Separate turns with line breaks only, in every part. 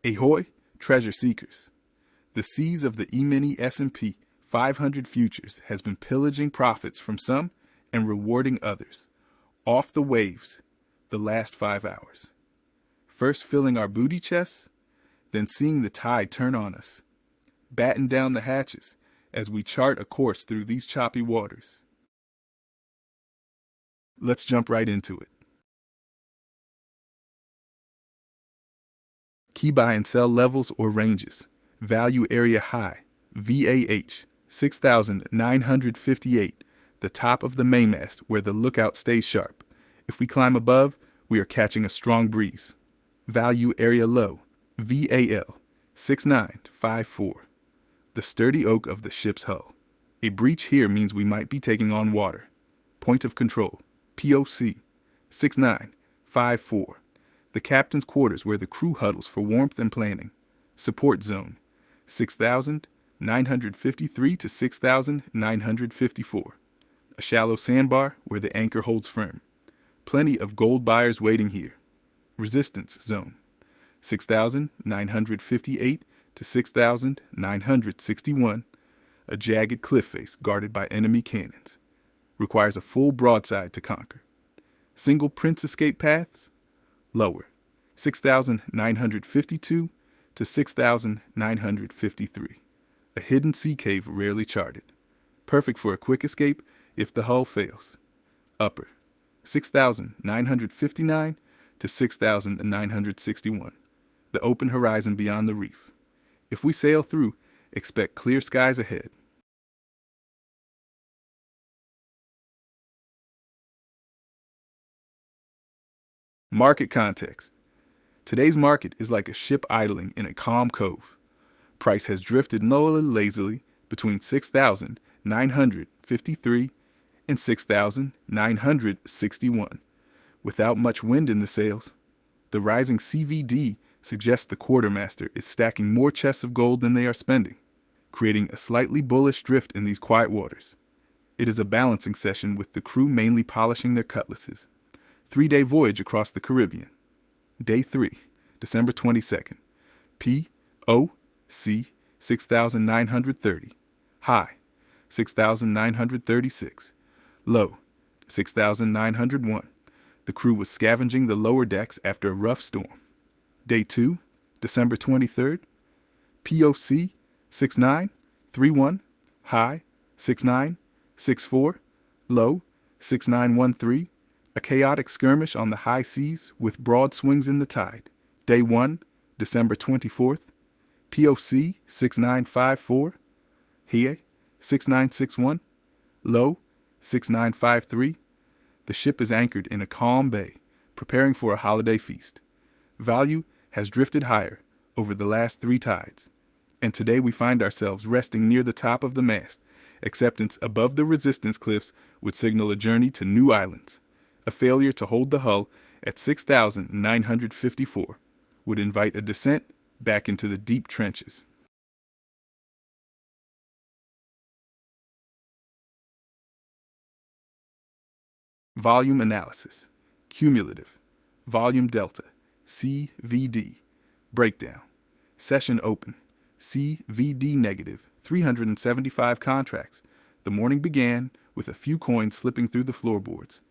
Ahoy, treasure seekers. The seas of the E-mini S&P 500 futures has been pillaging profits from some and rewarding others. Off the waves, the last 5 hours. First filling our booty chests, then seeing the tide turn on us. Batten down the hatches as we chart a course through these choppy waters. Let's jump right into it. Key buy and sell levels or ranges. Value area high, VAH, 6,958, the top of the mainmast where the lookout stays sharp. If we climb above, we are catching a strong breeze. Value area low, VAL, 6,954, the sturdy oak of the ship's hull. A breach here means we might be taking on water. Point of control, POC, 6,954. The captain's quarters where the crew huddles for warmth and planning. Support zone, 6,953 to 6,954. A shallow sandbar where the anchor holds firm. Plenty of gold buyers waiting here. Resistance zone, 6,958 to 6,961. A jagged cliff face guarded by enemy cannons. Requires a full broadside to conquer. Single prince escape paths, lower, 6,952 to 6,953. A hidden sea cave rarely charted. Perfect for a quick escape if the hull fails. Upper, 6,959 to 6,961. The open horizon beyond the reef. If we sail through, expect clear skies ahead. Market context. Today's market is like a ship idling in a calm cove. Price has drifted lazily between 6,953 and 6,961, without much wind in the sails. The rising CVD suggests the quartermaster is stacking more chests of gold than they are spending, creating a slightly bullish drift in these quiet waters. It is a balancing session with the crew mainly polishing their cutlasses. 3-day voyage across the Caribbean. Day 3, December 22nd. POC 6,930. High, 6,936. Low, 6,901. The crew was scavenging the lower decks after a rough storm. Day 2, December 23rd. POC 6,931. High, 6,964. Low, 6,913. A chaotic skirmish on the high seas with broad swings in the tide. Day 1, December 24th. POC 6954. High 6961. Low 6953. The ship is anchored in a calm bay, preparing for a holiday feast. Value has drifted higher over the last 3 tides, and today we find ourselves resting near the top of the mast. Acceptance above the resistance cliffs would signal a journey to new islands. A failure to hold the hull at 6,954 would invite a descent back into the deep trenches. Volume analysis. Cumulative. Volume delta. CVD. Breakdown. Session open. CVD negative. 375 contracts. The morning began with a few coins slipping through the floorboards.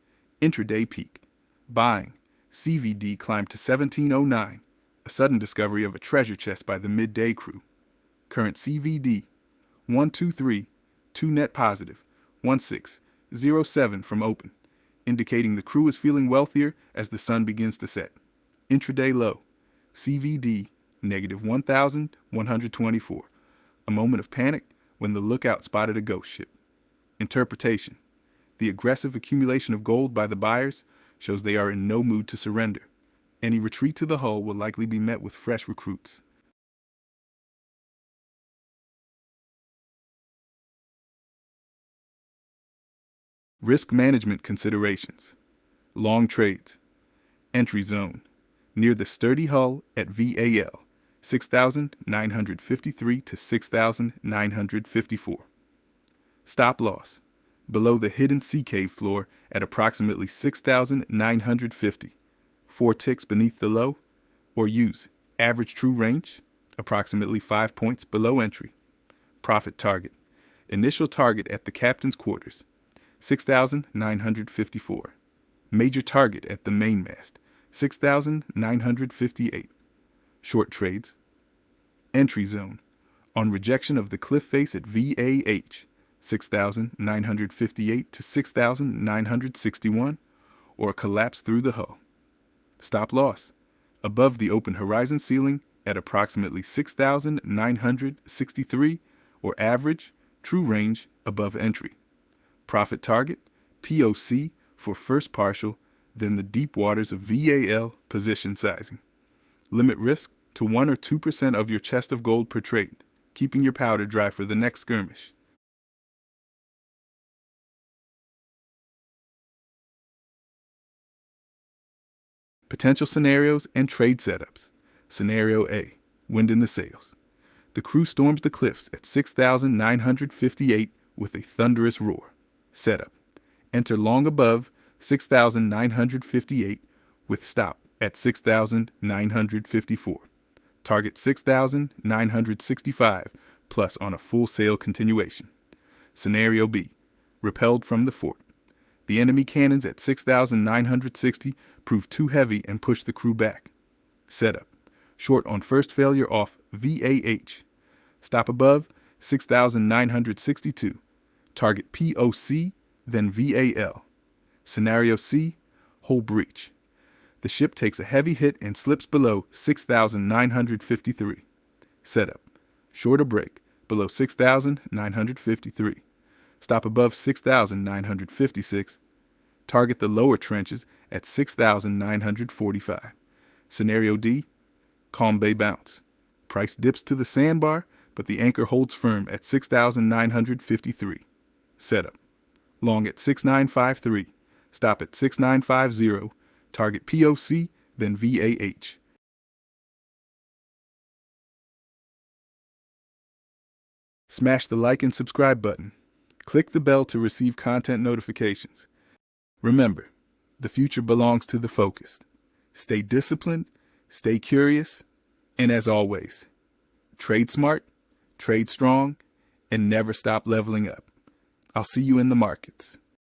Intraday peak. Buying. CVD climbed to 1709, a sudden discovery of a treasure chest by the midday crew. Current CVD 123, 2 net positive, 1607 from open, indicating the crew is feeling wealthier as the sun begins to set. Intraday low. CVD negative 1,124, a moment of panic when the lookout spotted a ghost ship. Interpretation. The aggressive accumulation of gold by the buyers shows they are in no mood to surrender. Any retreat to the hull will likely be met with fresh recruits. Risk management considerations. Long trades. Entry zone. Near the sturdy hull at VAL, 6,953 to 6,954. Stop loss. Below the hidden sea cave floor at approximately 6,950, 4 ticks beneath the low, or use Average true range, approximately 5 points below entry. Profit target. Initial target at the captain's quarters, 6,954. Major target at the mainmast, 6,958. Short trades. Entry zone. On rejection of the cliff face at VAH, 6,958 to 6,961, or a collapse through the hull. Stop loss. Above the open horizon ceiling at approximately 6,963, or average, true range above entry. Profit target, POC for first partial, then the deep waters of VAL position sizing. Limit risk to 1 or 2% of your chest of gold per trade, keeping your powder dry for the next skirmish. Potential scenarios and trade setups. Scenario A, wind in the sails. The crew storms the cliffs at 6,958 with a thunderous roar. Setup. Enter long above 6,958 with stop at 6,954. Target 6,965 plus on a full sail continuation. Scenario B, repelled from the fort. The enemy cannons at 6,960 prove too heavy and push the crew back. Setup. Short on first failure off VAH. Stop above 6,962. Target POC, then VAL. Scenario C, hull breach. The ship takes a heavy hit and slips below 6,953. Setup. Shorter break below 6,953. Stop above 6,956. Target the lower trenches at 6,945. Scenario D, calm bay bounce. Price dips to the sandbar, but the anchor holds firm at 6,953. Setup. Long at 6,953. Stop at 6,950. Target POC, then VAH. Smash the like and subscribe button. Click the bell to receive content notifications. Remember, the future belongs to the focused. Stay disciplined, stay curious, and as always, trade smart, trade strong, and never stop leveling up. I'll see you in the markets.